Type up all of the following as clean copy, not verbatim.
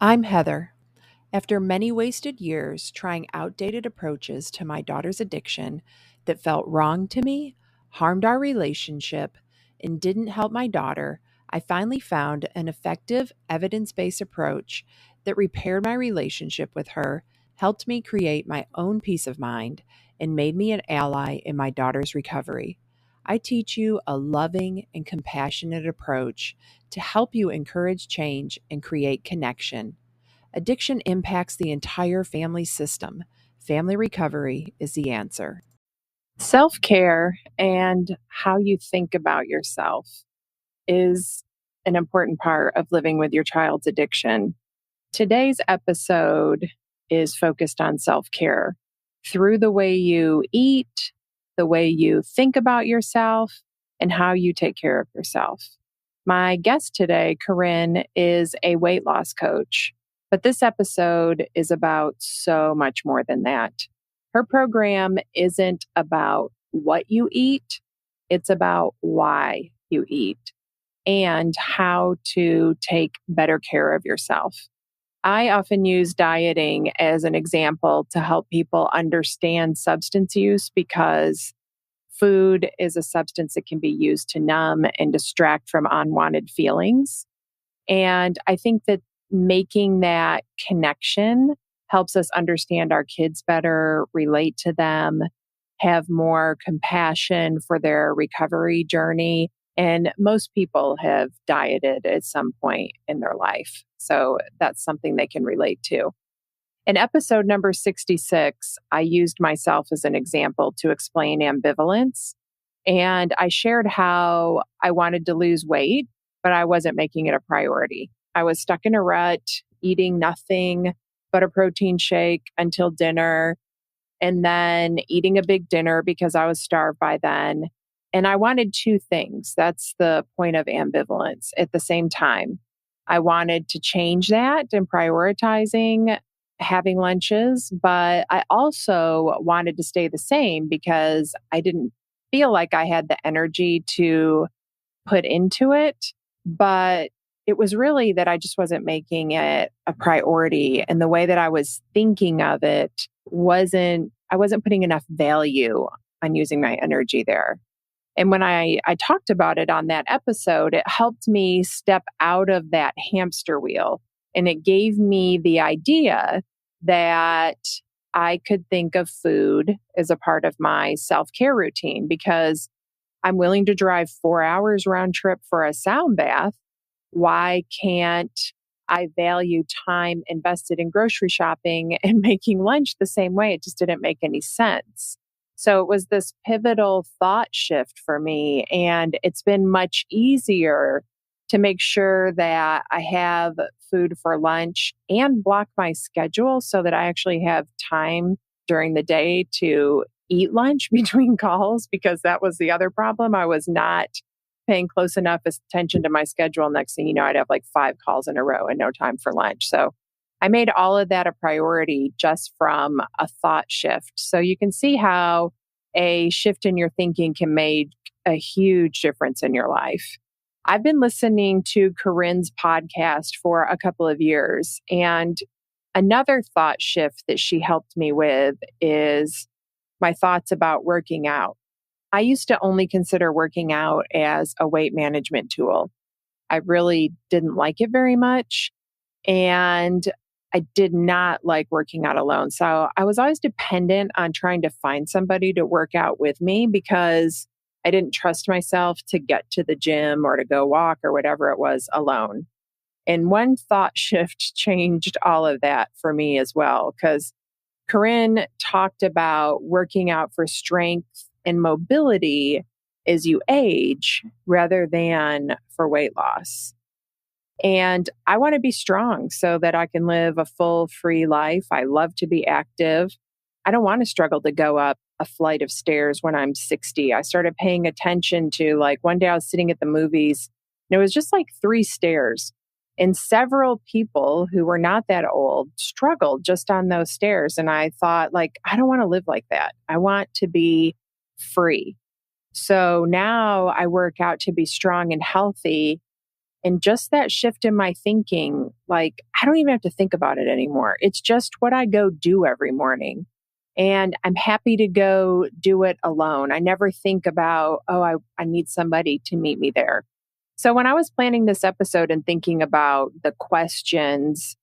I'm Heather. After many wasted years trying outdated approaches to my daughter's addiction that felt wrong to me, harmed our relationship, and didn't help my daughter, I finally found an effective, evidence-based approach that repaired my relationship with her, helped me create my own peace of mind, and made me an ally in my daughter's recovery. I teach you a loving and compassionate approach to help you encourage change and create connection. Addiction impacts the entire family system. Family recovery is the answer. Self care and how you think about yourself is an important part of living with your child's addiction. Today's episode is focused on self care through the way you eat, the way you think about yourself, and how you take care of yourself. My guest today, Corinne, is a weight loss coach, but this episode is about so much more than that. Her program isn't about what you eat, it's about why you eat and how to take better care of yourself. I often use dieting as an example to help people understand substance use because food is a substance that can be used to numb and distract from unwanted feelings. And I think that making that connection helps us understand our kids better, relate to them, have more compassion for their recovery journey. And most people have dieted at some point in their life. So that's something they can relate to. In episode number 66, I used myself as an example to explain ambivalence. And I shared how I wanted to lose weight, but I wasn't making it a priority. I was stuck in a rut, eating nothing but a protein shake until dinner, and then eating a big dinner because I was starved by then. And I wanted two things. That's the point of ambivalence. At the same time, I wanted to change that and prioritizing having lunches, but I also wanted to stay the same because I didn't feel like I had the energy to put into it. But it was really that I just wasn't making it a priority. And the way that I was thinking of it I wasn't putting enough value on using my energy there. And when I talked about it on that episode, it helped me step out of that hamster wheel. And it gave me the idea that I could think of food as a part of my self-care routine because I'm willing to drive 4 hours round trip for a sound bath. Why can't I value time invested in grocery shopping and making lunch the same way? It just didn't make any sense. So it was this pivotal thought shift for me. And it's been much easier to make sure that I have food for lunch and block my schedule so that I actually have time during the day to eat lunch between calls, because that was the other problem. I was not paying close enough attention to my schedule. Next thing you know, I'd have like 5 calls in a row and no time for lunch. So I made all of that a priority just from a thought shift. So you can see how a shift in your thinking can make a huge difference in your life. I've been listening to Corinne's podcast for a couple of years, and another thought shift that she helped me with is my thoughts about working out. I used to only consider working out as a weight management tool. I really didn't like it very much, and I did not like working out alone. So I was always dependent on trying to find somebody to work out with me because I didn't trust myself to get to the gym or to go walk or whatever it was alone. And one thought shift changed all of that for me as well, because Corinne talked about working out for strength and mobility as you age rather than for weight loss. And I want to be strong so that I can live a full, free life. I love to be active. I don't want to struggle to go up a flight of stairs when I'm 60. I started paying attention to, like, one day I was sitting at the movies and it was just like 3 stairs. And several people who were not that old struggled just on those stairs. And I thought, like, I don't want to live like that. I want to be free. So now I work out to be strong and healthy. And just that shift in my thinking, like, I don't even have to think about it anymore. It's just what I go do every morning. And I'm happy to go do it alone. I never think about, oh, I need somebody to meet me there. So when I was planning this episode and thinking about the questions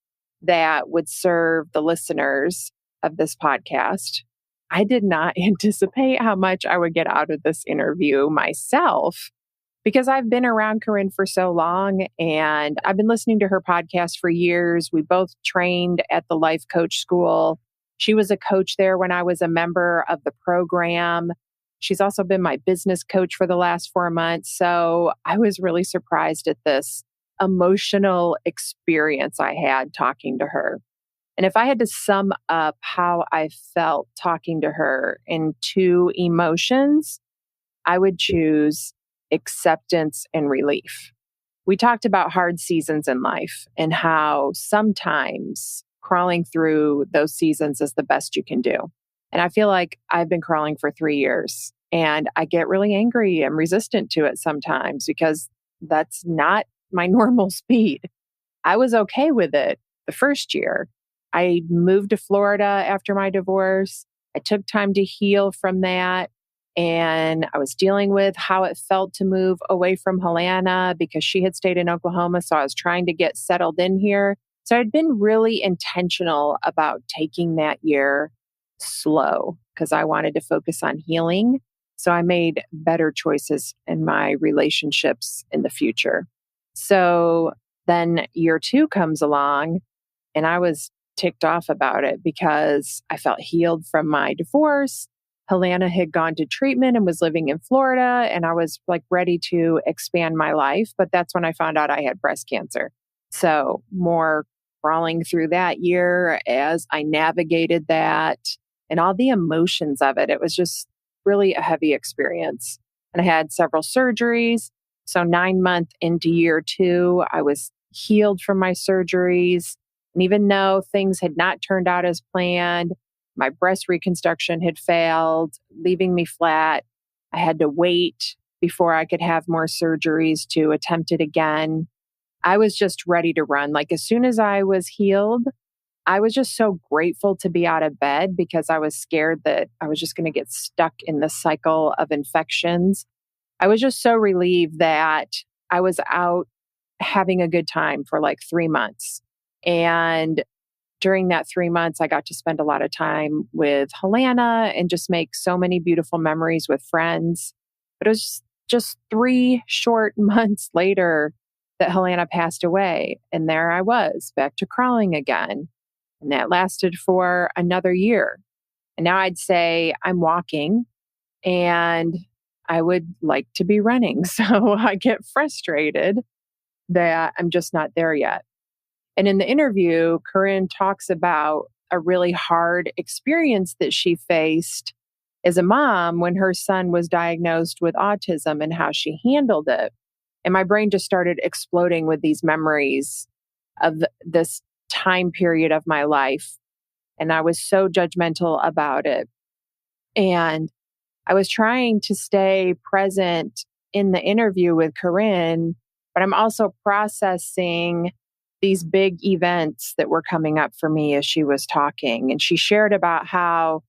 that would serve the listeners of this podcast, I did not anticipate how much I would get out of this interview myself because I've been around Corinne for so long and I've been listening to her podcast for years. We both trained at the Life Coach School. She was a coach there when I was a member of the program. She's also been my business coach for the last 4 months. So I was really surprised at this emotional experience I had talking to her. And if I had to sum up how I felt talking to her in two emotions, I would choose acceptance and relief. We talked about hard seasons in life and how sometimes crawling through those seasons is the best you can do. And I feel like I've been crawling for 3 years and I get really angry and resistant to it sometimes because that's not my normal speed. I was okay with it the first year. I moved to Florida after my divorce. I took time to heal from that. And I was dealing with how it felt to move away from Helena because she had stayed in Oklahoma. So I was trying to get settled in here. So I'd been really intentional about taking that year slow because I wanted to focus on healing. So I made better choices in my relationships in the future. So then year 2 comes along and I was ticked off about it because I felt healed from my divorce. Helena had gone to treatment and was living in Florida, and I was like ready to expand my life. But that's when I found out I had breast cancer. So more crawling through that year as I navigated that and all the emotions of it. It was just really a heavy experience. And I had several surgeries. So 9 months into year 2, I was healed from my surgeries. And even though things had not turned out as planned, my breast reconstruction had failed, leaving me flat. I had to wait before I could have more surgeries to attempt it again. I was just ready to run. Like as soon as I was healed, I was just so grateful to be out of bed because I was scared that I was just going to get stuck in the cycle of infections. I was just so relieved that I was out having a good time for like 3 months. And during that 3 months, I got to spend a lot of time with Helena and just make so many beautiful memories with friends. But it was just 3 short months later that Helena passed away. And there I was back to crawling again. And that lasted for another year. And now I'd say I'm walking and I would like to be running. So I get frustrated that I'm just not there yet. And in the interview, Corinne talks about a really hard experience that she faced as a mom when her son was diagnosed with autism and how she handled it. And my brain just started exploding with these memories of this time period of my life. And I was so judgmental about it. And I was trying to stay present in the interview with Corinne, but I'm also processing these big events that were coming up for me as she was talking. And she shared about how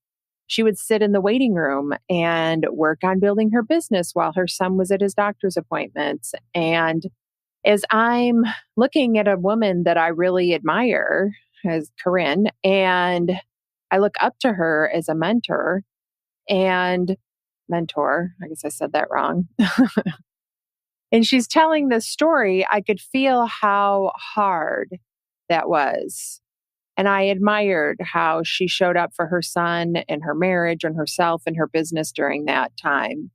she would sit in the waiting room and work on building her business while her son was at his doctor's appointments. And as I'm looking at a woman that I really admire as Corinne, and I look up to her as a mentor, I guess I said that wrong. And she's telling this story, I could feel how hard that was. And I admired how she showed up for her son and her marriage and herself and her business during that time.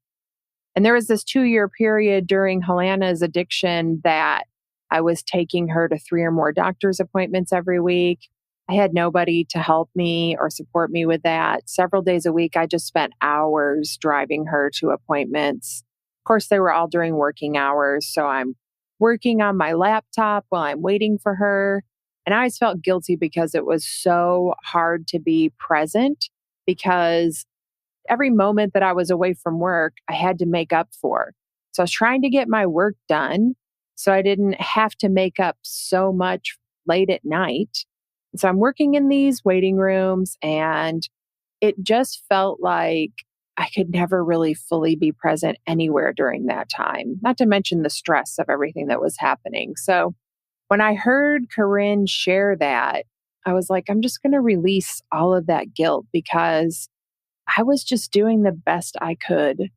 And there was this 2-year period during Helena's addiction that I was taking her to 3 or more doctor's appointments every week. I had nobody to help me or support me with that. Several days a week, I just spent hours driving her to appointments. Of course, they were all during working hours. So I'm working on my laptop while I'm waiting for her. And I always felt guilty because it was so hard to be present because every moment that I was away from work, I had to make up for. So I was trying to get my work done so I didn't have to make up so much late at night. So I'm working in these waiting rooms, and it just felt like I could never really fully be present anywhere during that time, not to mention the stress of everything that was happening. So when I heard Corinne share that, I was like, I'm just going to release all of that guilt because I was just doing the best I could.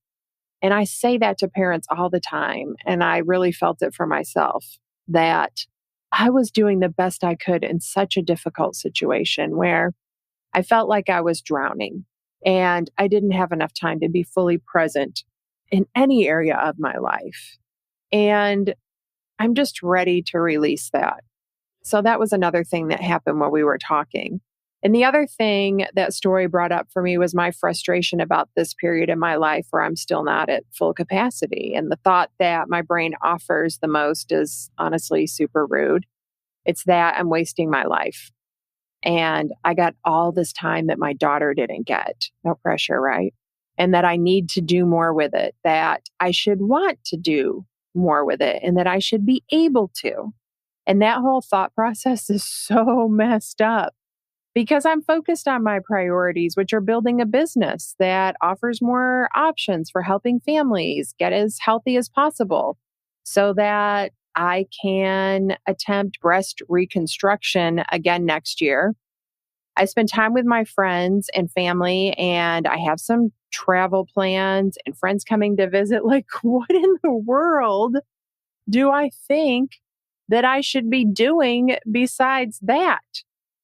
And I say that to parents all the time. And I really felt it for myself that I was doing the best I could in such a difficult situation where I felt like I was drowning and I didn't have enough time to be fully present in any area of my life. And I'm just ready to release that. So that was another thing that happened while we were talking. And the other thing that story brought up for me was my frustration about this period in my life where I'm still not at full capacity. And the thought that my brain offers the most is honestly super rude. It's that I'm wasting my life. And I got all this time that my daughter didn't get. No pressure, right? And that I need to do more with it, that I should want to do more with it, and that I should be able to. And that whole thought process is so messed up because I'm focused on my priorities, which are building a business that offers more options for helping families get as healthy as possible so that I can attempt breast reconstruction again next year. I spend time with my friends and family, and I have some travel plans and friends coming to visit. Like, what in the world do I think that I should be doing besides that?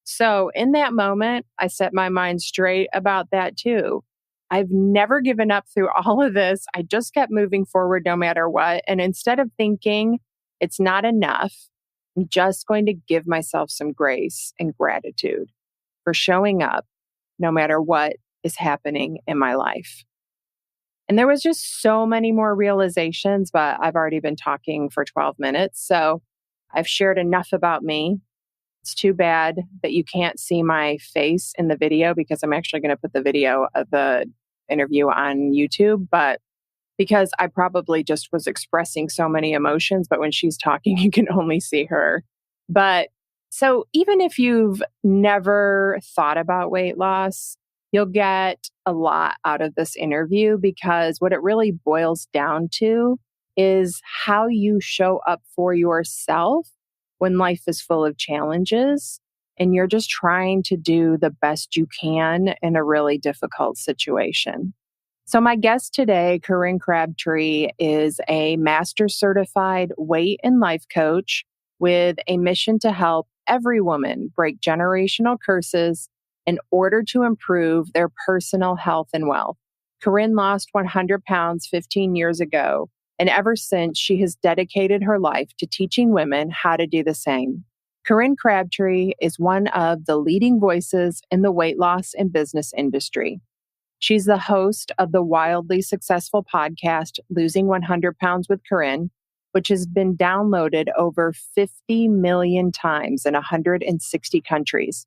So in that moment, I set my mind straight about that too. I've never given up through all of this. I just kept moving forward no matter what. And instead of thinking it's not enough, I'm just going to give myself some grace and gratitude for showing up no matter what is happening in my life. And there was just so many more realizations, but I've already been talking for 12 minutes. So I've shared enough about me. It's too bad that you can't see my face in the video because I'm actually going to put the video of the interview on YouTube. But because I probably just was expressing so many emotions, but when she's talking, you can only see her. But so even if you've never thought about weight loss, you'll get a lot out of this interview because what it really boils down to is how you show up for yourself when life is full of challenges and you're just trying to do the best you can in a really difficult situation. So my guest today, Corinne Crabtree, is a master certified weight and life coach with a mission to help every woman break generational curses in order to improve their personal health and wealth. Corinne lost 100 pounds 15 years ago, and ever since she has dedicated her life to teaching women how to do the same. Corinne Crabtree is one of the leading voices in the weight loss and business industry. She's the host of the wildly successful podcast, Losing 100 Pounds with Corinne, which has been downloaded over 50 million times in 160 countries.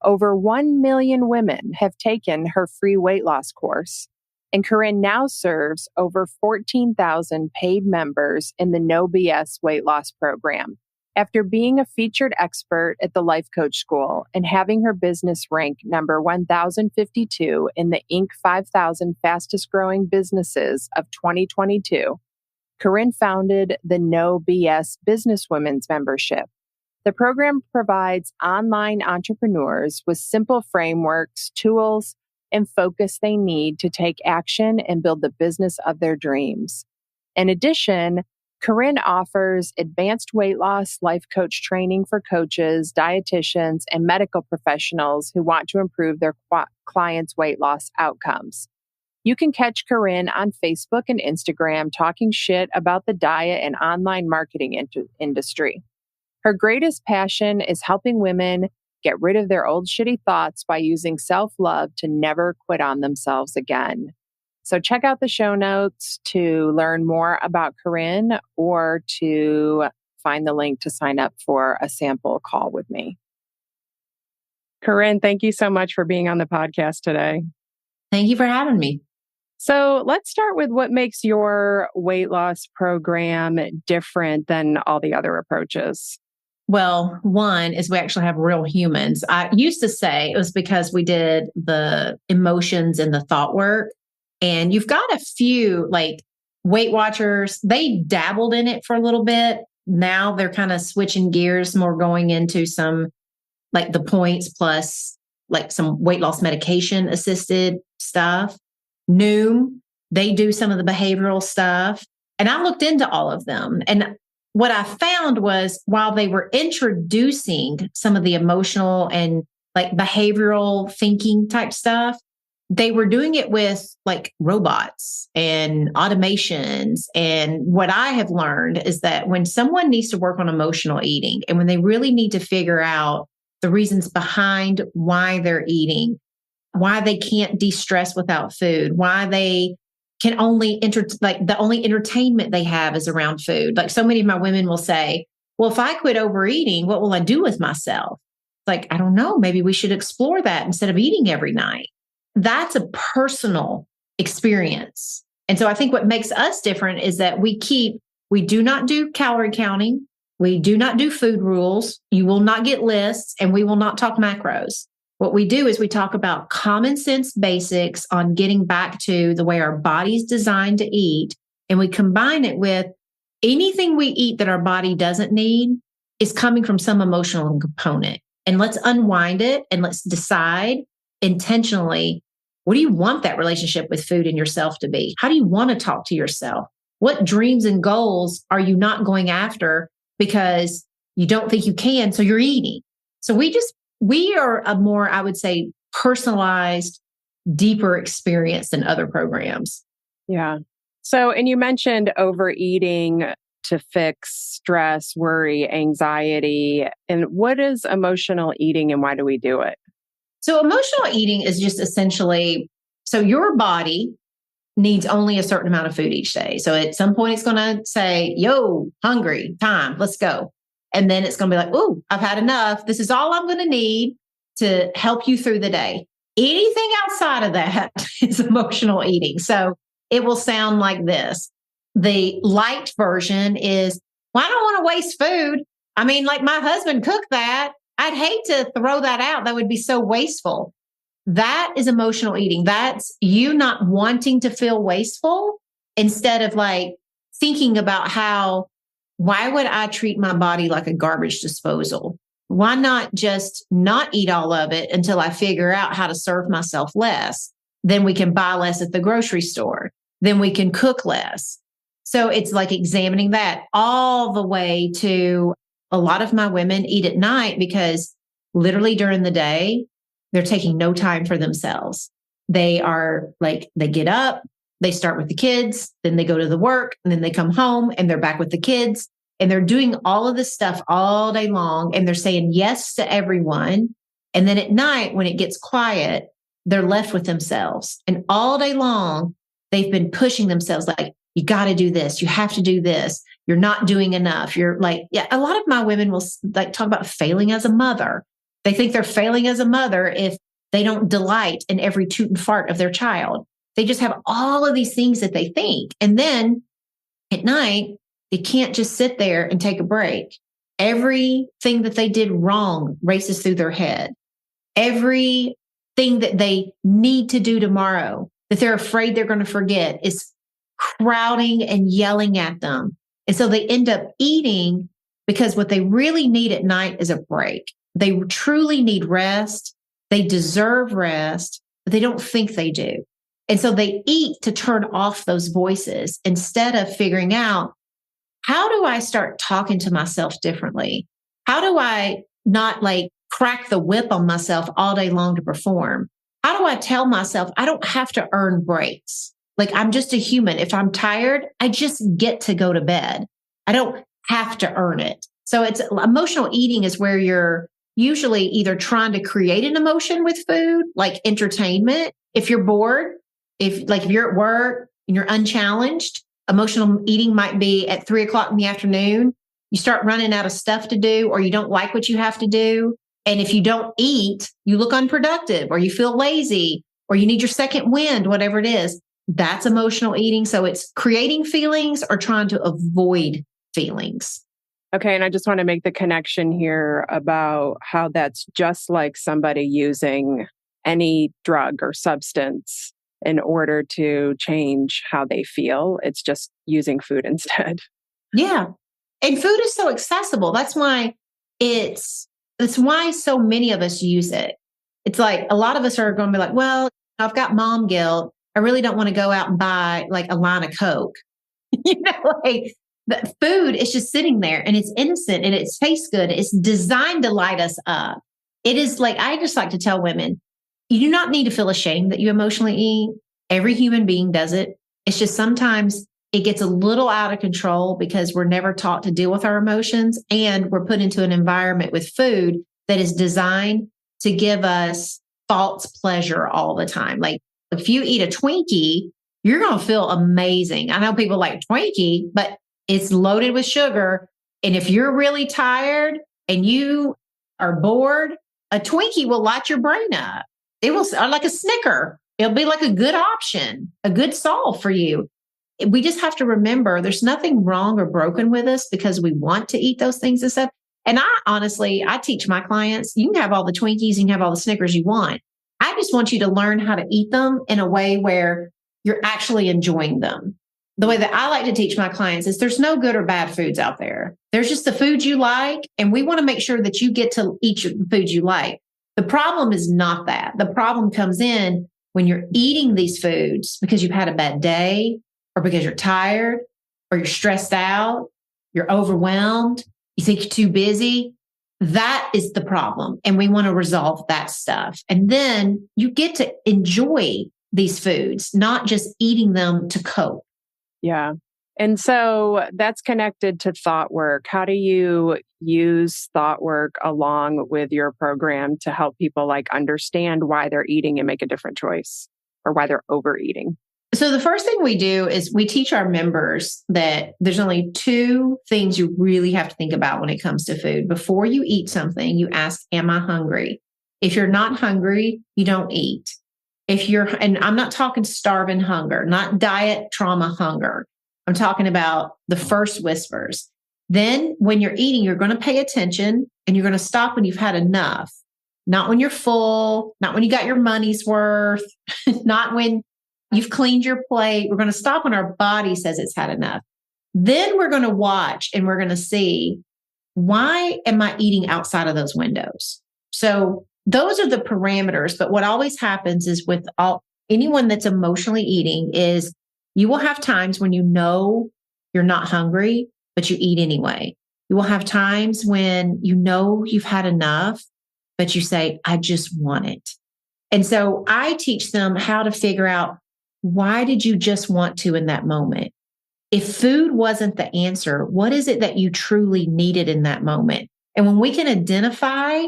Over 1 million women have taken her free weight loss course, and Corinne now serves over 14,000 paid members in the No BS weight loss program. After being a featured expert at the Life Coach School and having her business rank number 1,052 in the Inc. 5,000 fastest growing businesses of 2022, Corinne founded the No BS Businesswomen's Membership. The program provides online entrepreneurs with simple frameworks, tools, and focus they need to take action and build the business of their dreams. In addition, Corinne offers advanced weight loss life coach training for coaches, dietitians, and medical professionals who want to improve their clients' weight loss outcomes. You can catch Corinne on Facebook and Instagram talking shit about the diet and online marketing industry. Her greatest passion is helping women get rid of their old shitty thoughts by using self-love to never quit on themselves again. So check out the show notes to learn more about Corinne or to find the link to sign up for a sample call with me. Corinne, thank you so much for being on the podcast today. Thank you for having me. So let's start with what makes your weight loss program different than all the other approaches. Well, one is we actually have real humans. I used to say it was because we did the emotions and the thought work. And you've got a few like Weight Watchers, they dabbled in it for a little bit. Now they're kind of switching gears, more going into some like the points plus like some weight loss medication assisted stuff. Noom, they do some of the behavioral stuff. And I looked into all of them. And what I found was while they were introducing some of the emotional and like behavioral thinking type stuff, they were doing it with like robots and automations. And what I have learned is that when someone needs to work on emotional eating and when they really need to figure out the reasons behind why they're eating, why they can't de-stress without food, why they can only like the only entertainment they have is around food. Like so many of my women will say, well, if I quit overeating, what will I do with myself? Like, I don't know, maybe we should explore that instead of eating every night. That's a personal experience. And so I think what makes us different is that we do not do calorie counting. We do not do food rules. You will not get lists and we will not talk macros. What we do is we talk about common sense basics on getting back to the way our body's designed to eat. And we combine it with anything we eat that our body doesn't need is coming from some emotional component. And let's unwind it and let's decide intentionally, what do you want that relationship with food and yourself to be? How do you want to talk to yourself? What dreams and goals are you not going after because you don't think you can, so you're eating? So we are a more, I would say, personalized, deeper experience than other programs. Yeah. So, and you mentioned overeating to fix stress, worry, anxiety. And what is emotional eating and why do we do it? So emotional eating is just essentially, so your body needs only a certain amount of food each day. So at some point it's going to say, yo, hungry, time, let's go. And then it's going to be like, oh, I've had enough. This is all I'm going to need to help you through the day. Anything outside of that is emotional eating. So it will sound like this. The light version is, well, I don't want to waste food. I mean, like my husband cooked that. I'd hate to throw that out. That would be so wasteful. That is emotional eating. That's you not wanting to feel wasteful instead of like thinking about why would I treat my body like a garbage disposal? Why not just not eat all of it until I figure out how to serve myself less? Then we can buy less at the grocery store. Then we can cook less. So it's like examining that all the way to a lot of my women eat at night because literally during the day, they're taking no time for themselves. They are like, they get up, they start with the kids, then they go to the work, and then they come home and they're back with the kids. And they're doing all of this stuff all day long. And they're saying yes to everyone. And then at night, when it gets quiet, they're left with themselves. And all day long, they've been pushing themselves like, you got to do this. You have to do this. You're not doing enough. You're like, yeah, a lot of my women will like talk about failing as a mother. They think they're failing as a mother if they don't delight in every toot and fart of their child. They just have all of these things that they think. And then at night, they can't just sit there and take a break. Everything that they did wrong races through their head. Everything that they need to do tomorrow that they're afraid they're going to forget is crowding and yelling at them. And so they end up eating because what they really need at night is a break. They truly need rest. They deserve rest, but they don't think they do. And so they eat to turn off those voices instead of figuring out, how do I start talking to myself differently? How do I not like crack the whip on myself all day long to perform? How do I tell myself I don't have to earn breaks? Like I'm just a human. If I'm tired, I just get to go to bed. I don't have to earn it. So it's emotional eating is where you're usually either trying to create an emotion with food, like entertainment. If you're bored, if you're at work and you're unchallenged, emotional eating might be at 3:00 in the afternoon. You start running out of stuff to do, or you don't like what you have to do. And if you don't eat, you look unproductive, or you feel lazy, or you need your second wind, whatever it is. That's emotional eating. So it's creating feelings or trying to avoid feelings. Okay. And I just want to make the connection here about how that's just like somebody using any drug or substance in order to change how they feel. It's just using food instead. Yeah. And food is so accessible. That's why so many of us use it. It's like a lot of us are going to be like, well, I've got mom guilt. I really don't want to go out and buy like a line of Coke. Like the food is just sitting there and it's innocent and it tastes good. It's designed to light us up. It is like, I just like to tell women, you do not need to feel ashamed that you emotionally eat. Every human being does it. It's just sometimes it gets a little out of control because we're never taught to deal with our emotions. And we're put into an environment with food that is designed to give us false pleasure all the time. Like if you eat a Twinkie, you're going to feel amazing. I know people like Twinkie, but it's loaded with sugar. And if you're really tired and you are bored, a Twinkie will light your brain up. It will, like a Snicker. It'll be like a good option, a good solve for you. We just have to remember there's nothing wrong or broken with us because we want to eat those things and stuff. And I teach my clients, you can have all the Twinkies, you can have all the Snickers you want. I just want you to learn how to eat them in a way where you're actually enjoying them. The way that I like to teach my clients is there's no good or bad foods out there. There's just the food you like. And we want to make sure that you get to eat the food you like. The problem is not that. The problem comes in when you're eating these foods because you've had a bad day or because you're tired or you're stressed out, you're overwhelmed, you think you're too busy. That is the problem. And we want to resolve that stuff. And then you get to enjoy these foods, not just eating them to cope. Yeah. And so that's connected to thought work. How do you use thought work along with your program to help people like understand why they're eating and make a different choice or why they're overeating? So the first thing we do is we teach our members that there's only two things you really have to think about when it comes to food. Before you eat something, you ask, am I hungry? If you're not hungry, you don't eat. And I'm not talking starving hunger, not diet trauma hunger. I'm talking about the first whispers. Then when you're eating, you're going to pay attention and you're going to stop when you've had enough, not when you're full, not when you got your money's worth, not when you've cleaned your plate. We're going to stop when our body says it's had enough. Then we're going to watch and we're going to see, why am I eating outside of those windows? So those are the parameters. But what always happens is with anyone that's emotionally eating is you will have times when you know you're not hungry, but you eat anyway. You will have times when you know you've had enough, but you say, I just want it. And so I teach them how to figure out, why did you just want to in that moment? If food wasn't the answer, what is it that you truly needed in that moment? And when we can identify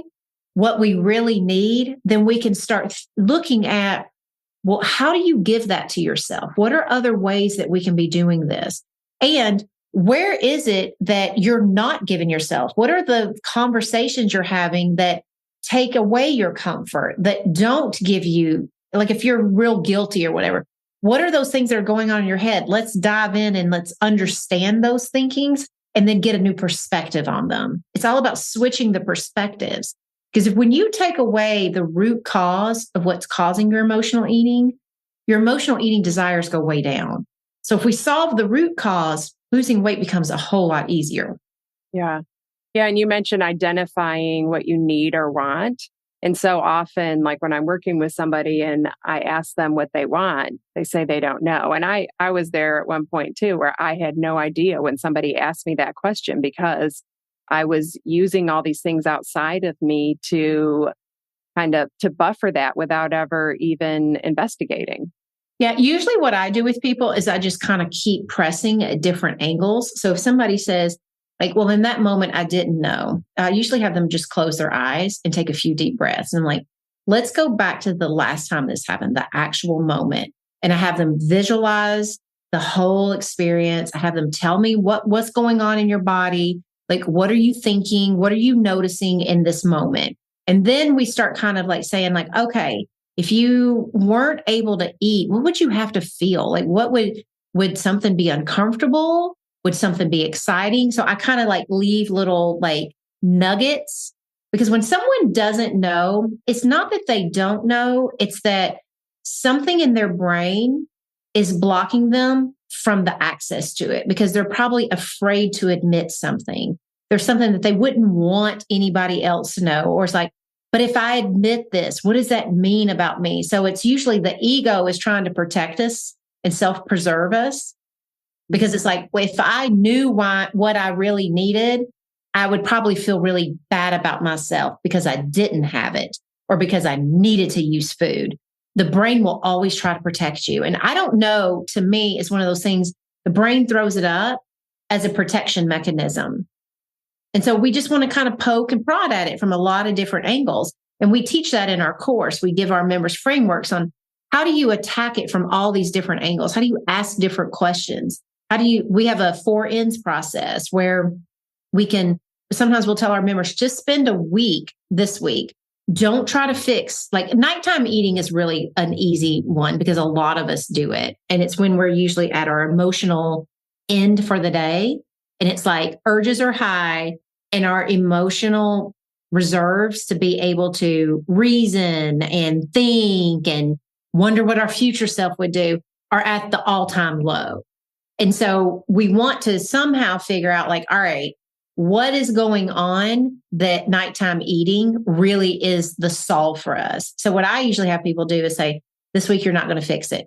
what we really need, then we can start looking at, well, how do you give that to yourself? What are other ways that we can be doing this? And where is it that you're not giving yourself? What are the conversations you're having that take away your comfort, that don't give you, like if you're real guilty or whatever, what are those things that are going on in your head? Let's dive in and let's understand those thinkings and then get a new perspective on them. It's all about switching the perspectives. Because when you take away the root cause of what's causing your emotional eating desires go way down. So if we solve the root cause, losing weight becomes a whole lot easier. Yeah. Yeah. And you mentioned identifying what you need or want. And so often, like when I'm working with somebody and I ask them what they want, they say they don't know. And I was there at one point too, where I had no idea when somebody asked me that question because I was using all these things outside of me to to buffer that without ever even investigating. Yeah. Usually what I do with people is I just kind of keep pressing at different angles. So if somebody says, like, well, in that moment, I didn't know. I usually have them just close their eyes and take a few deep breaths. And I'm like, let's go back to the last time this happened, the actual moment. And I have them visualize the whole experience. I have them tell me what's going on in your body. Like, what are you thinking? What are you noticing in this moment? And then we start kind of like saying like, okay, If you weren't able to eat, what would you have to feel? Like, would something be uncomfortable? Would something be exciting? So I kind of like leave little like nuggets, because when someone doesn't know, it's not that they don't know, it's that something in their brain is blocking them from the access to it, because they're probably afraid to admit something. There's something that they wouldn't want anybody else to know. Or it's like, but if I admit this, what does that mean about me? So it's usually the ego is trying to protect us and self-preserve us, because it's like, well, if I knew what I really needed, I would probably feel really bad about myself because I didn't have it or because I needed to use food. The brain will always try to protect you. And I don't know, to me, it's one of those things, the brain throws it up as a protection mechanism. And so we just want to kind of poke and prod at it from a lot of different angles. And we teach that in our course. We give our members frameworks on how do you attack it from all these different angles? How do you ask different questions? We have a 4 ends process where sometimes we'll tell our members, just spend a week this week. Don't try to fix, like nighttime eating is really an easy one because a lot of us do it. And it's when we're usually at our emotional end for the day. And it's like urges are high and our emotional reserves to be able to reason and think and wonder what our future self would do are at the all-time low. And so we want to somehow figure out like, all right, what is going on that nighttime eating really is the solve for us. So what I usually have people do is say, this week, you're not going to fix it.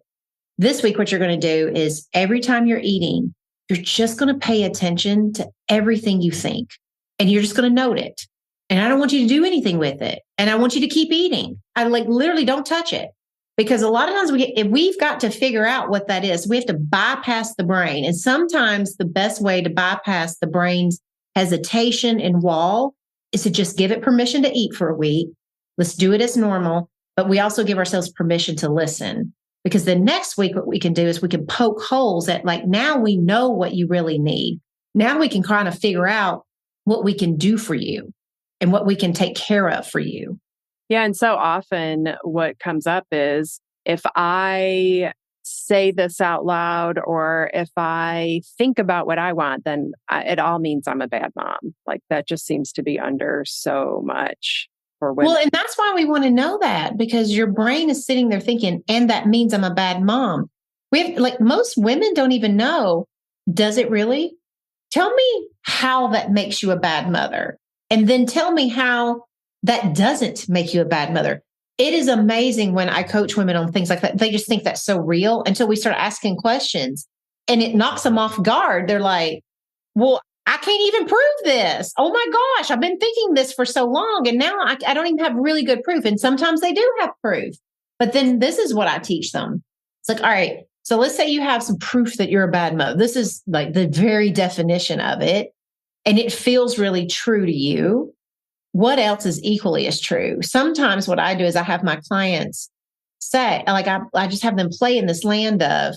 This week, what you're going to do is every time you're eating, you're just going to pay attention to everything you think, and you're just going to note it. And I don't want you to do anything with it. And I want you to keep eating. I like literally don't touch it. Because a lot of times if we've got to figure out what that is, we have to bypass the brain. And sometimes the best way to bypass the brain's hesitation and wall is to just give it permission to eat for a week. Let's do it as normal. But we also give ourselves permission to listen. Because the next week, what we can do is we can poke holes at like, now we know what you really need. Now we can kind of figure out what we can do for you and what we can take care of for you. Yeah. And so often what comes up is if I say this out loud or if I think about what I want, then it all means I'm a bad mom. Like that just seems to be under so much for women. Well, and that's why we want to know that, because your brain is sitting there thinking, and that means I'm a bad mom. We have, like, most women don't even know, does it really? Tell me how that makes you a bad mother. And then tell me how that doesn't make you a bad mother. It is amazing when I coach women on things like that. They just think that's so real until we start asking questions and it knocks them off guard. They're like, well, I can't even prove this. Oh my gosh, I've been thinking this for so long. And now I don't even have really good proof. And sometimes they do have proof. But then this is what I teach them. It's like, all right, so let's say you have some proof that you're a bad mother. This is like the very definition of it. And it feels really true to you. What else is equally as true? Sometimes what I do is I have my clients say, like, I just have them play in this land of,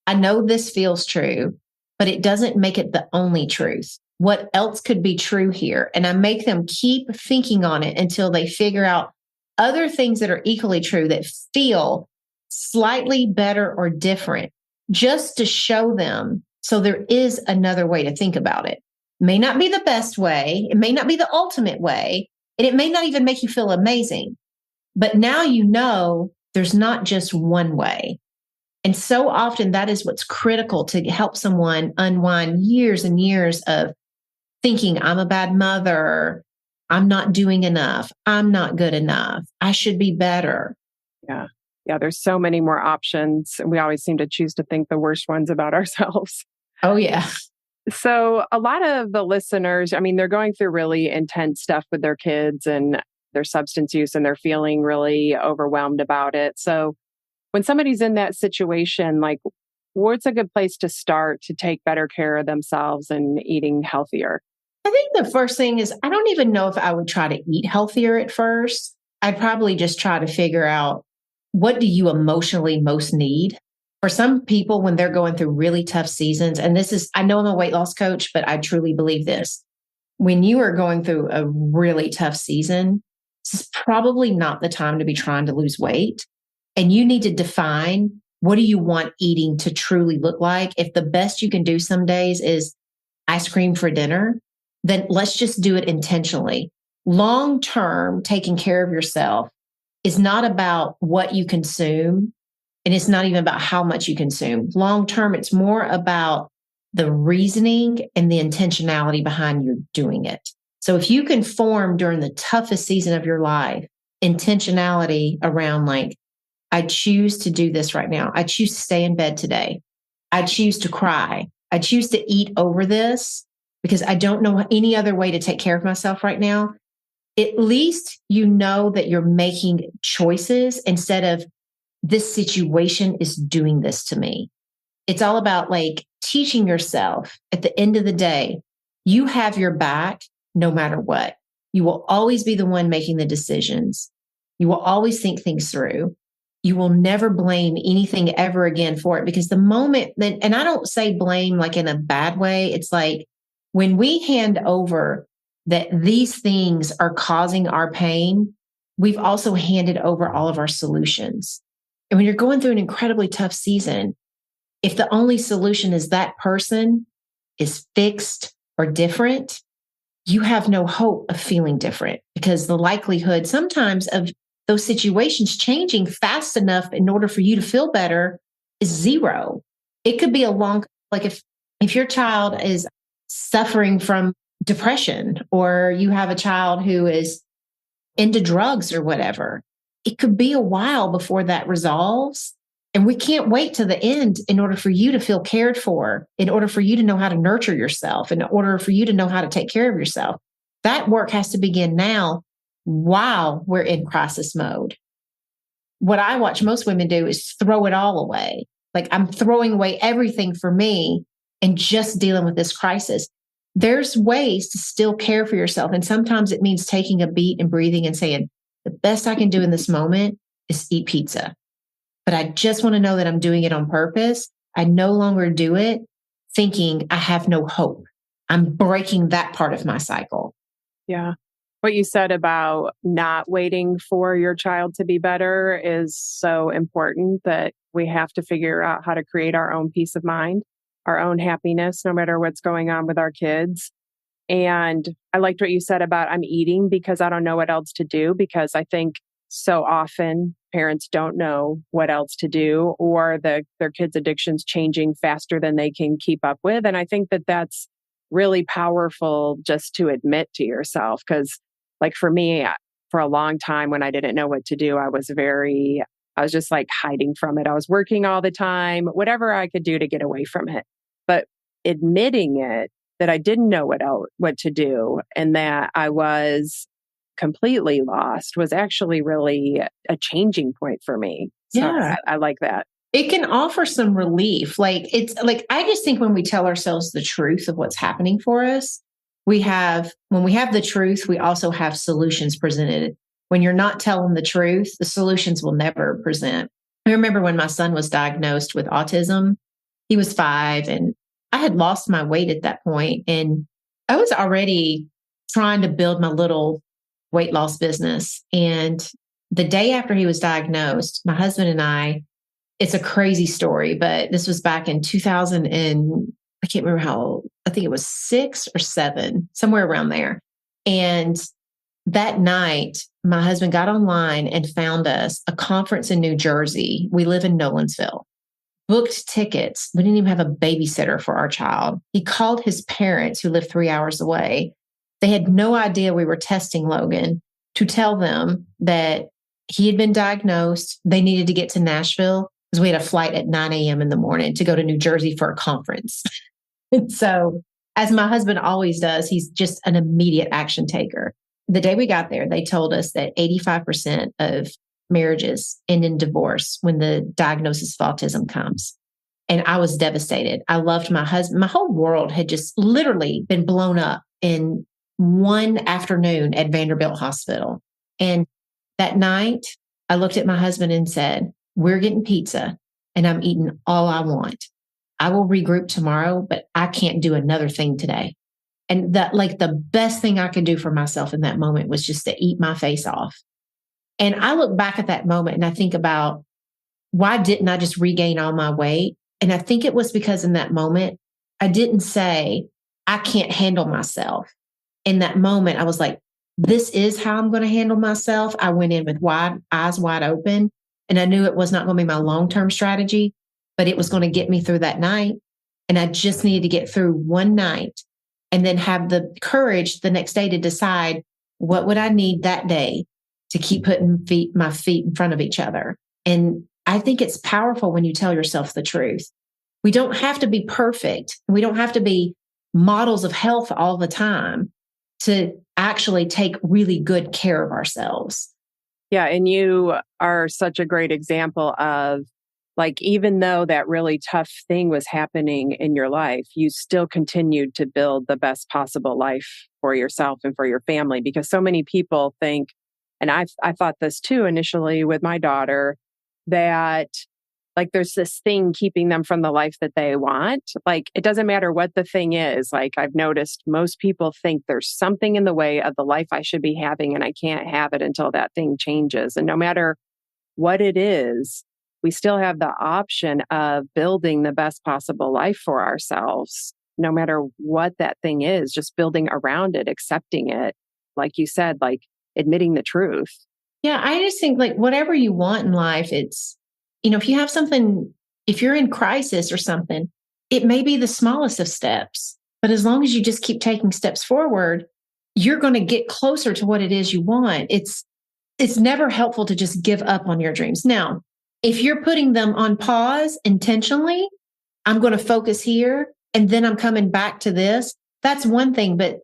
I know this feels true, but it doesn't make it the only truth. What else could be true here? And I make them keep thinking on it until they figure out other things that are equally true that feel slightly better or different, just to show them. So there is another way to think about it. May not be the best way. It may not be the ultimate way. And it may not even make you feel amazing. But now you know there's not just one way. And so often that is what's critical to help someone unwind years and years of thinking, I'm a bad mother. I'm not doing enough. I'm not good enough. I should be better. Yeah. Yeah. There's so many more options. And we always seem to choose to think the worst ones about ourselves. Oh, yeah. So a lot of the listeners, I mean, they're going through really intense stuff with their kids and their substance use, and they're feeling really overwhelmed about it. So when somebody's in that situation, like, what's a good place to start to take better care of themselves and eating healthier? I think the first thing is, I don't even know if I would try to eat healthier at first. I'd probably just try to figure out, what do you emotionally most need? For some people, when they're going through really tough seasons, and this is, I know I'm a weight loss coach, but I truly believe this. When you are going through a really tough season, this is probably not the time to be trying to lose weight. And you need to define, what do you want eating to truly look like? If the best you can do some days is ice cream for dinner, then let's just do it intentionally. Long term, taking care of yourself is not about what you consume, and it's not even about how much you consume. Long term, it's more about the reasoning and the intentionality behind you doing it. So if you can form during the toughest season of your life intentionality around, like, I choose to do this right now. I choose to stay in bed today. I choose to cry. I choose to eat over this because I don't know any other way to take care of myself right now. At least you know that you're making choices instead of, this situation is doing this to me. It's all about, like, teaching yourself at the end of the day, you have your back no matter what. You will always be the one making the decisions. You will always think things through. You will never blame anything ever again for it, because the moment that, and I don't say blame like in a bad way, it's like when we hand over that these things are causing our pain, we've also handed over all of our solutions. And when you're going through an incredibly tough season, if the only solution is that person is fixed or different, you have no hope of feeling different, because the likelihood sometimes of those situations changing fast enough in order for you to feel better is zero. It could be a long, like if your child is suffering from depression, or you have a child who is into drugs or whatever, it could be a while before that resolves. And we can't wait to the end in order for you to feel cared for, in order for you to know how to nurture yourself, in order for you to know how to take care of yourself. That work has to begin now while we're in crisis mode. What I watch most women do is throw it all away. Like, I'm throwing away everything for me and just dealing with this crisis. There's ways to still care for yourself. And sometimes it means taking a beat and breathing and saying, the best I can do in this moment is eat pizza. But I just want to know that I'm doing it on purpose. I no longer do it thinking I have no hope. I'm breaking that part of my cycle. Yeah. What you said about not waiting for your child to be better is so important, that we have to figure out how to create our own peace of mind, our own happiness, no matter what's going on with our kids. And I liked what you said about, I'm eating because I don't know what else to do, because I think so often parents don't know what else to do, or their kids' addictions changing faster than they can keep up with. And I think that that's really powerful just to admit to yourself, because, like, for me, for a long time when I didn't know what to do, I was just like hiding from it. I was working all the time, whatever I could do to get away from it. But admitting it, that I didn't know what to do, and that I was completely lost, was actually really a changing point for me. So Yeah. I like that. It can offer some relief. Like, it's like, I just think when we tell ourselves the truth of what's happening for us, when we have the truth, we also have solutions presented. When you're not telling the truth, the solutions will never present. I remember when my son was diagnosed with autism, he was 5, and I had lost my weight at that point, and I was already trying to build my little weight loss business. And the day after he was diagnosed, my husband and I, it's a crazy story, but this was back in 2000 and I can't remember how old. I think it was 6 or 7, somewhere around there. And that night, my husband got online and found us a conference in New Jersey. We live in Nolensville. Booked tickets. We didn't even have a babysitter for our child. He called his parents, who lived 3 hours away. They had no idea we were testing Logan, to tell them that he had been diagnosed. They needed to get to Nashville because we had a flight at 9 a.m. in the morning to go to New Jersey for a conference. And so, as my husband always does, he's just an immediate action taker. The day we got there, they told us that 85% of marriages end in divorce when the diagnosis of autism comes. And I was devastated. I loved my husband. My whole world had just literally been blown up in one afternoon at Vanderbilt Hospital. And that night, I looked at my husband and said, we're getting pizza and I'm eating all I want. I will regroup tomorrow, but I can't do another thing today. And that, like, the best thing I could do for myself in that moment was just to eat my face off. And I look back at that moment and I think about why didn't I just regain all my weight? And I think it was because in that moment, I didn't say, I can't handle myself. In that moment, I was like, this is how I'm going to handle myself. I went in with eyes wide open, and I knew it was not going to be my long-term strategy, but it was going to get me through that night. And I just needed to get through one night and then have the courage the next day to decide what would I need that day to keep putting my feet in front of each other. And I think it's powerful when you tell yourself the truth. We don't have to be perfect. We don't have to be models of health all the time to actually take really good care of ourselves. Yeah. And you are such a great example of, like, even though that really tough thing was happening in your life, you still continued to build the best possible life for yourself and for your family. Because so many people think, and I thought this too initially with my daughter, that like there's this thing keeping them from the life that they want. Like, it doesn't matter what the thing is. Like, I've noticed most people think there's something in the way of the life I should be having, and I can't have it until that thing changes. And no matter what it is, we still have the option of building the best possible life for ourselves, no matter what that thing is, just building around it, accepting it. Like you said, like admitting the truth. Yeah, I just think like whatever you want in life, it's, if you have something, if you're in crisis or something, it may be the smallest of steps, but as long as you just keep taking steps forward, you're going to get closer to what it is you want. It's never helpful to just give up on your dreams. Now, if you're putting them on pause intentionally, I'm going to focus here and then I'm coming back to this. That's one thing. But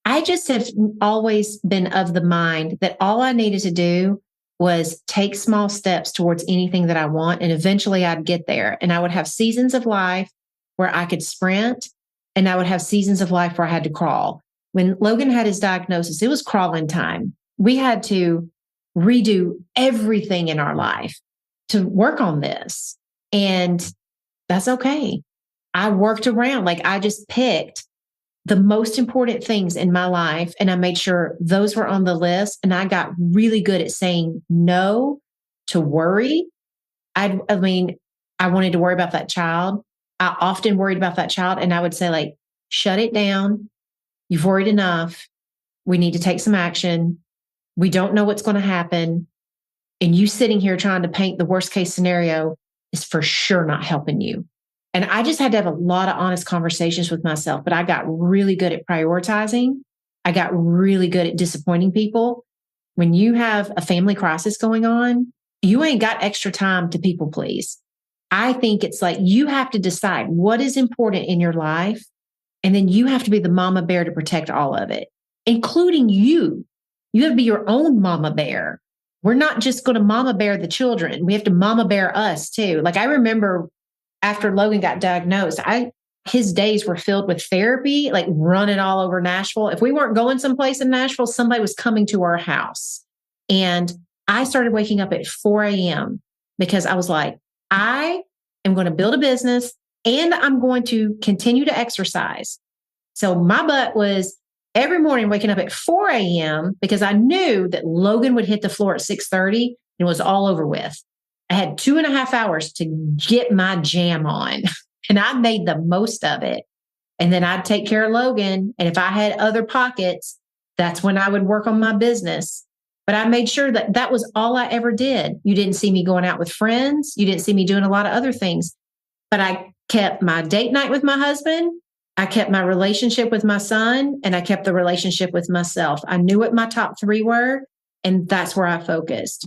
I just have always been of the mind that all I needed to do was take small steps towards anything that I want. And eventually I'd get there. And I would have seasons of life where I could sprint, and I would have seasons of life where I had to crawl. When Logan had his diagnosis, it was crawling time. We had to redo everything in our life to work on this. And that's okay. I worked around, like I just picked the most important things in my life, and I made sure those were on the list. And I got really good at saying no to worry. I wanted to worry about that child. I often worried about that child, and I would say, like, shut it down. You've worried enough. We need to take some action. We don't know what's going to happen. And you sitting here trying to paint the worst case scenario is for sure not helping you. And I just had to have a lot of honest conversations with myself, but I got really good at prioritizing. I got really good at disappointing people. When you have a family crisis going on, you ain't got extra time to people please. I think it's like you have to decide what is important in your life, and then you have to be the mama bear to protect all of it, including you. You have to be your own mama bear. We're not just going to mama bear the children. We have to mama bear us too. Like I remember after Logan got diagnosed, his days were filled with therapy, like running all over Nashville. If we weren't going someplace in Nashville, somebody was coming to our house. And I started waking up at 4 a.m. because I was like, I am going to build a business and I'm going to continue to exercise. So my butt was every morning waking up at 4 a.m. because I knew that Logan would hit the floor at 6:30 and it was all over with. I had 2.5 hours to get my jam on, and I made the most of it. And then I'd take care of Logan. And if I had other pockets, that's when I would work on my business. But I made sure that that was all I ever did. You didn't see me going out with friends. You didn't see me doing a lot of other things. But I kept my date night with my husband. I kept my relationship with my son, and I kept the relationship with myself. I knew what my top 3 were, and that's where I focused.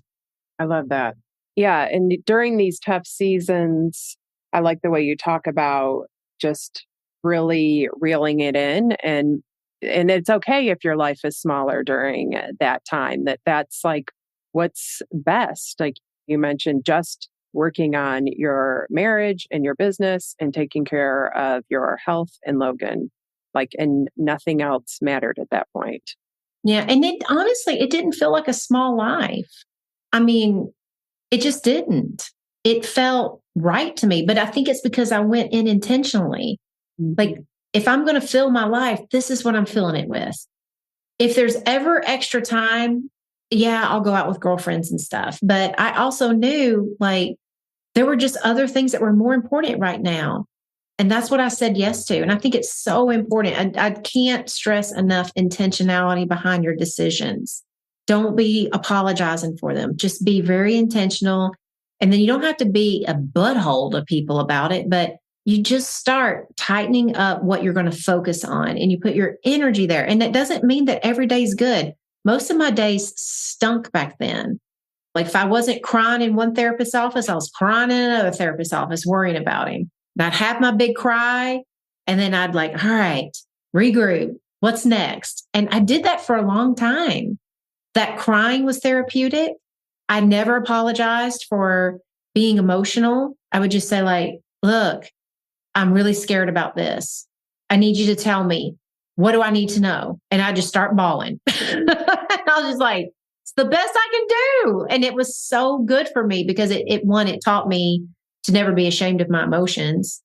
I love that. Yeah. And during these tough seasons, I like the way you talk about just really reeling it in. And it's okay if your life is smaller during that time, that's like what's best. Like you mentioned, just working on your marriage and your business and taking care of your health and Logan, and nothing else mattered at that point. Yeah. And it didn't feel like a small life. I mean, it just didn't. It felt right to me, but I think it's because I went in intentionally. Mm-hmm. Like, if I'm going to fill my life, this is what I'm filling it with. If there's ever extra time, yeah, I'll go out with girlfriends and stuff. But I also knew, like, There were just other things that were more important right now. And that's what I said yes to. And I think it's so important. I can't stress enough intentionality behind your decisions. Don't be apologizing for them. Just be very intentional. And then you don't have to be a butthole to people about it, but you just start tightening up what you're going to focus on and you put your energy there. And that doesn't mean that every day is good. Most of my days stunk back then. Like if I wasn't crying in one therapist's office, I was crying in another therapist's office, worrying about him. And I'd have my big cry and then I'd like, all right, regroup. What's next? And I did that for a long time. That crying was therapeutic. I never apologized for being emotional. I would just say like, look, I'm really scared about this. I need you to tell me, what do I need to know? And I just start bawling. I was just like, it's the best I can do. And it was so good for me because it taught me to never be ashamed of my emotions.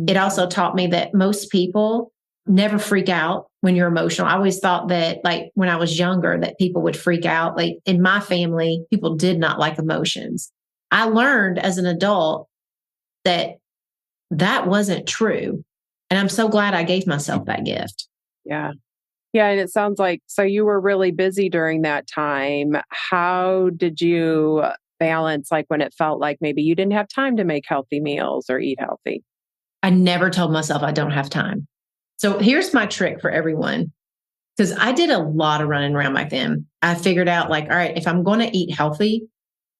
It also taught me that most people never freak out when you're emotional. I always thought that like when I was younger, that people would freak out. Like in my family, people did not like emotions. I learned as an adult that wasn't true. And I'm so glad I gave myself that gift. Yeah. Yeah. And it sounds like, so you were really busy during that time. How did you balance, like when it felt like maybe you didn't have time to make healthy meals or eat healthy? I never told myself I don't have time. So here's my trick for everyone. Because I did a lot of running around back then. I figured out like, all right, if I'm going to eat healthy,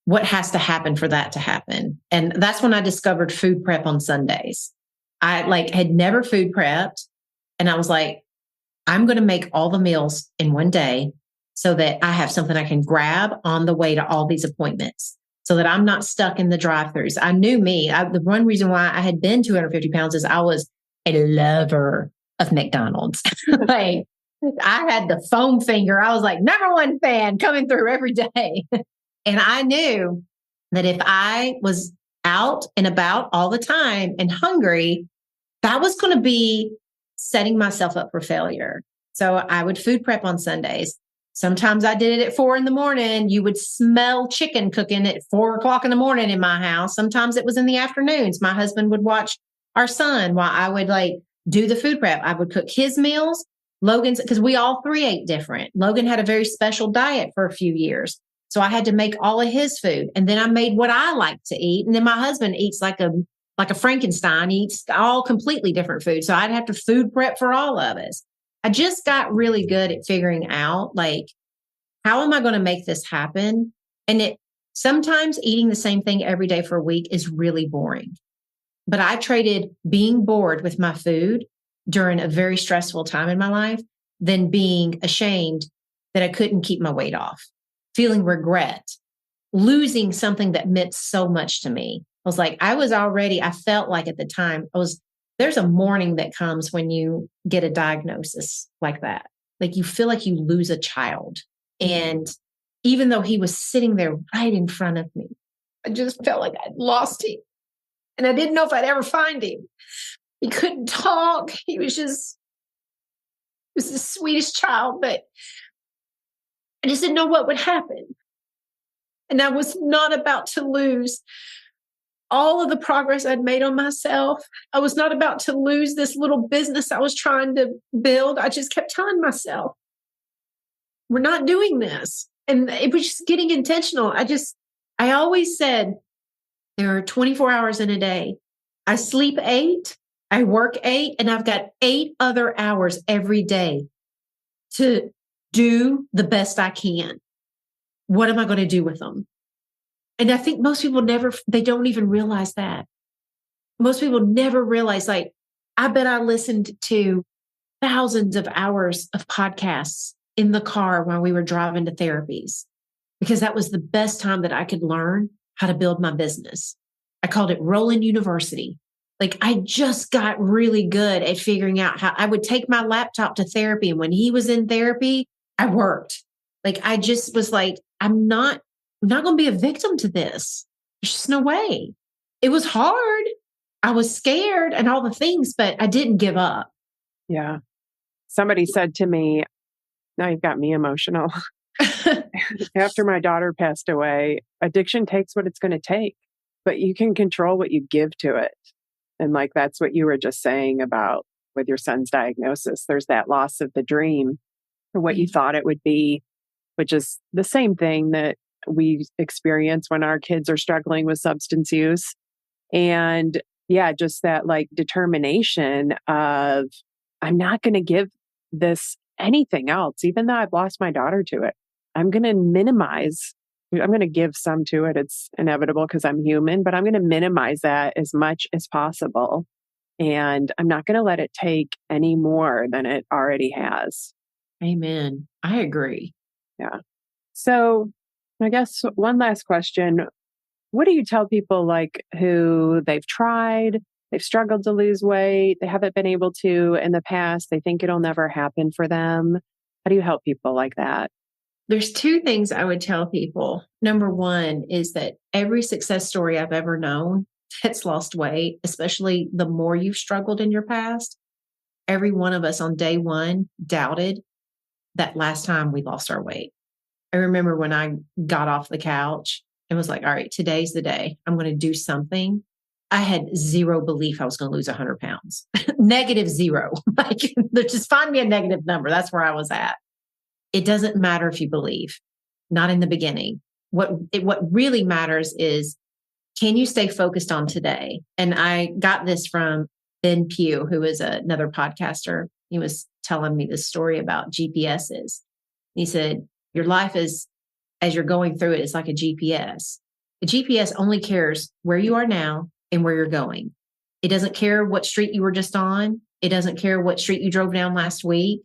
what has to happen for that to happen? And that's when I discovered food prep on Sundays. I like had never food prepped. And I was like, I'm going to make all the meals in one day so that I have something I can grab on the way to all these appointments so that I'm not stuck in the drive-thrus. I knew me. The one reason why I had been 250 pounds is I was a lover of McDonald's. Like I had the foam finger. I was like, number one fan coming through every day. And I knew that if I was out and about all the time and hungry, that was going to be setting myself up for failure. So I would food prep on Sundays. Sometimes I did it at 4 a.m. You would smell chicken cooking at 4 o'clock in the morning in my house. Sometimes it was in the afternoons. My husband would watch our son while I would like do the food prep. I would cook his meals, Logan's, because we all three ate different. Logan had a very special diet for a few years. So I had to make all of his food. And then I made what I like to eat. And then my husband eats like a Frankenstein. He eats all completely different food. So I'd have to food prep for all of us. I just got really good at figuring out like, how am I going to make this happen? And sometimes eating the same thing every day for a week is really boring. But I traded being bored with my food during a very stressful time in my life than being ashamed that I couldn't keep my weight off, feeling regret, losing something that meant so much to me. I was like, I felt like at the time there's a mourning that comes when you get a diagnosis like that. Like you feel like you lose a child. And even though he was sitting there right in front of me, I just felt like I'd lost him. And I didn't know if I'd ever find him. He couldn't talk. He was the sweetest child, but I just didn't know what would happen. And I was not about to lose all of the progress I'd made on myself. I was not about to lose this little business I was trying to build. I just kept telling myself, we're not doing this. And it was just getting intentional. I always said, there are 24 hours in a day. I sleep 8, I work 8, and I've got 8 other hours every day to do the best I can. What am I going to do with them? And I think most people they don't even realize that. Most people never realize, like, I bet I listened to thousands of hours of podcasts in the car while we were driving to therapies, because that was the best time that I could learn how to build my business. I called it Roland University. Like I just got really good at figuring out how I would take my laptop to therapy. And when he was in therapy, I worked. Like I just was like, I'm not going to be a victim to this. There's just no way. It was hard. I was scared and all the things, but I didn't give up. Yeah. Somebody said to me, now you've got me emotional. After my daughter passed away, addiction takes what it's going to take. but you can control what you give to it. And like, that's what you were just saying about with your son's diagnosis. There's that loss of the dream or what you thought it would be, which is the same thing that we experience when our kids are struggling with substance use. And yeah, just that like determination of, I'm not going to give this anything else, even though I've lost my daughter to it. I'm going to minimize, I'm going to give some to it. It's inevitable because I'm human, but I'm going to minimize that as much as possible. And I'm not going to let it take any more than it already has. Amen. I agree. Yeah. So I guess one last question. What do you tell people like who they've tried, they've struggled to lose weight, they haven't been able to in the past, they think it'll never happen for them? How do you help people like that? There's two things I would tell people. Number one is that every success story I've ever known that's lost weight, especially the more you've struggled in your past, every one of us on day one doubted that last time we lost our weight. I remember when I got off the couch and was like, all right, today's the day. I'm going to do something. I had zero belief I was going to lose 100 pounds, -0. Like, just find me a negative number. That's where I was at. It doesn't matter if you believe, not in the beginning. What really matters is, can you stay focused on today? And I got this from Ben Pugh, who is another podcaster. He was telling me this story about GPSs. He said, your life is, as you're going through it, it's like a GPS. The GPS only cares where you are now and where you're going. It doesn't care what street you were just on. It doesn't care what street you drove down last week.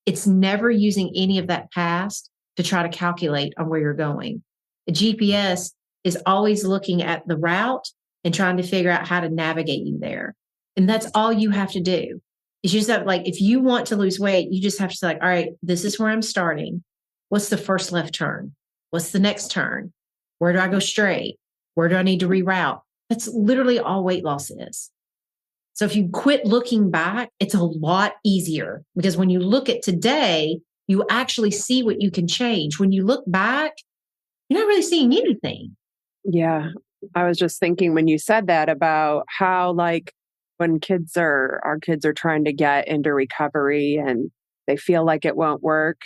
It's never using any of that past to try to calculate on where you're going. The GPS is always looking at the route and trying to figure out how to navigate you there. And that's all you have to do. It's just that, like, if you want to lose weight, you just have to say, like, all right, this is where I'm starting. What's the first left turn? What's the next turn? Where do I go straight? Where do I need to reroute? That's literally all weight loss is. So if you quit looking back, it's a lot easier, because when you look at today, you actually see what you can change. When you look back, you're not really seeing anything. Yeah. I was just thinking when you said that about how, like, when our kids are trying to get into recovery and they feel like it won't work,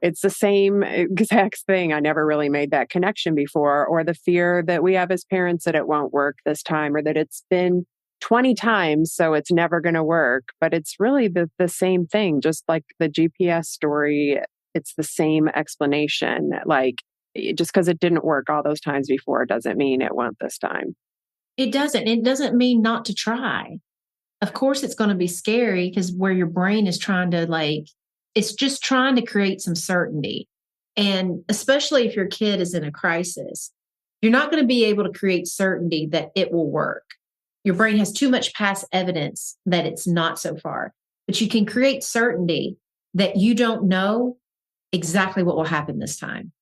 it's the same exact thing. I never really made that connection before, or the fear that we have as parents that it won't work this time, or that it's been 20 times, so it's never going to work. But it's really the same thing, just like the GPS story. It's the same explanation. Like, just because it didn't work all those times before doesn't mean it won't this time. It doesn't. It doesn't mean not to try. Of course, it's going to be scary, because where your brain is trying to, like, it's just trying to create some certainty. And especially if your kid is in a crisis, you're not going to be able to create certainty that it will work. Your brain has too much past evidence that it's not so far. But you can create certainty that you don't know exactly what will happen this time.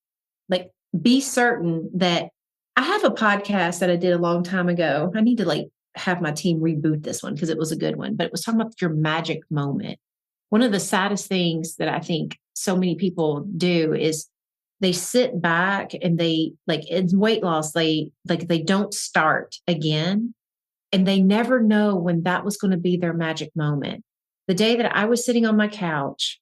Like, be certain that I have a podcast that I did a long time ago. I need to have my team reboot this one because it was a good one, but it was talking about your magic moment. One of the saddest things that I think so many people do is they sit back and they, like, in weight loss, they don't start again. And they never know when that was going to be their magic moment. The day that I was sitting on my couch,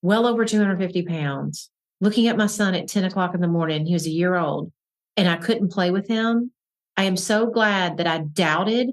well over 250 pounds, looking at my son at 10 o'clock in the morning, he was a year old, and I couldn't play with him. I am so glad that I doubted,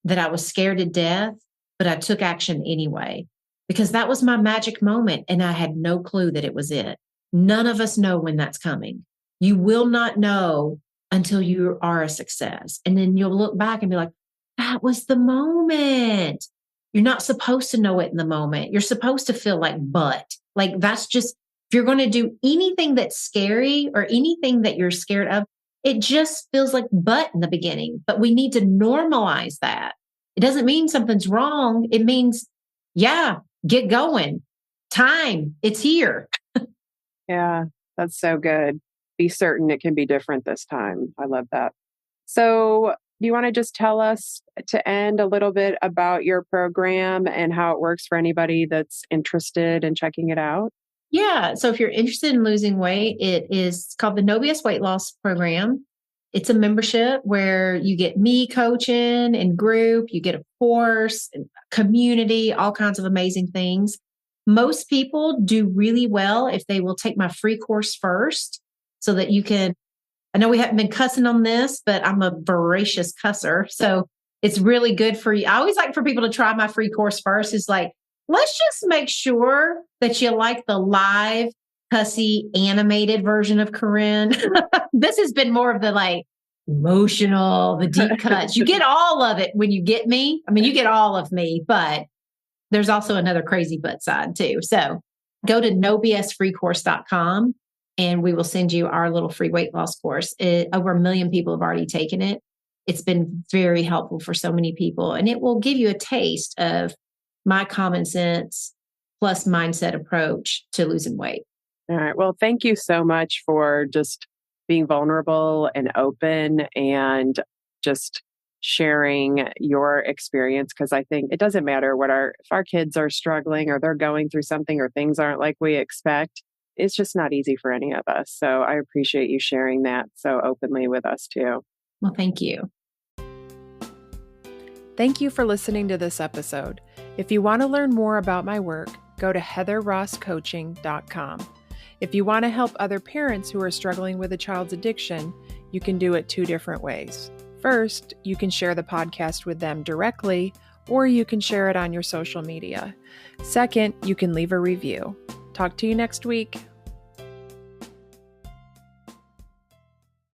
that I was scared to death, but I took action anyway, because that was my magic moment. And I had no clue that it was it. None of us know when that's coming. You will not know until you are a success. And then you'll look back and be like, that was the moment. You're not supposed to know it in the moment. You're supposed to feel like butt. Like, that's just, if you're going to do anything that's scary or anything that you're scared of, it just feels like butt in the beginning. But we need to normalize that. It doesn't mean something's wrong. It means, yeah, get going. Time, it's here. Yeah, that's so good. Be certain it can be different this time. I love that. So, do you want to just tell us to end a little bit about your program and how it works for anybody that's interested in checking it out? Yeah. So if you're interested in losing weight, it's called the No BS Weight Loss Program. It's a membership where you get me coaching and group, you get a course, community, all kinds of amazing things. Most people do really well if they will take my free course first so that you can, I know we haven't been cussing on this, but I'm a voracious cusser. So it's really good for you. I always like for people to try my free course first. It's like, let's just make sure that you like the live, cussy, animated version of Corinne. This has been more of the like emotional, the deep cuts. You get all of it when you get me. I mean, you get all of me, but there's also another crazy butt side too. So go to nobsfreecourse.com and we will send you our little free weight loss course. Over 1 million people have already taken it. It's been very helpful for so many people, and it will give you a taste of my common sense plus mindset approach to losing weight. All right. Well, thank you so much for just being vulnerable and open and just sharing your experience. Because I think it doesn't matter if our kids are struggling or they're going through something or things aren't like we expect. It's just not easy for any of us. So I appreciate you sharing that so openly with us too. Well, thank you. Thank you for listening to this episode. If you want to learn more about my work, go to heatherrosscoaching.com. If you want to help other parents who are struggling with a child's addiction, you can do it 2 different ways. First, you can share the podcast with them directly, or you can share it on your social media. Second, you can leave a review. Talk to you next week.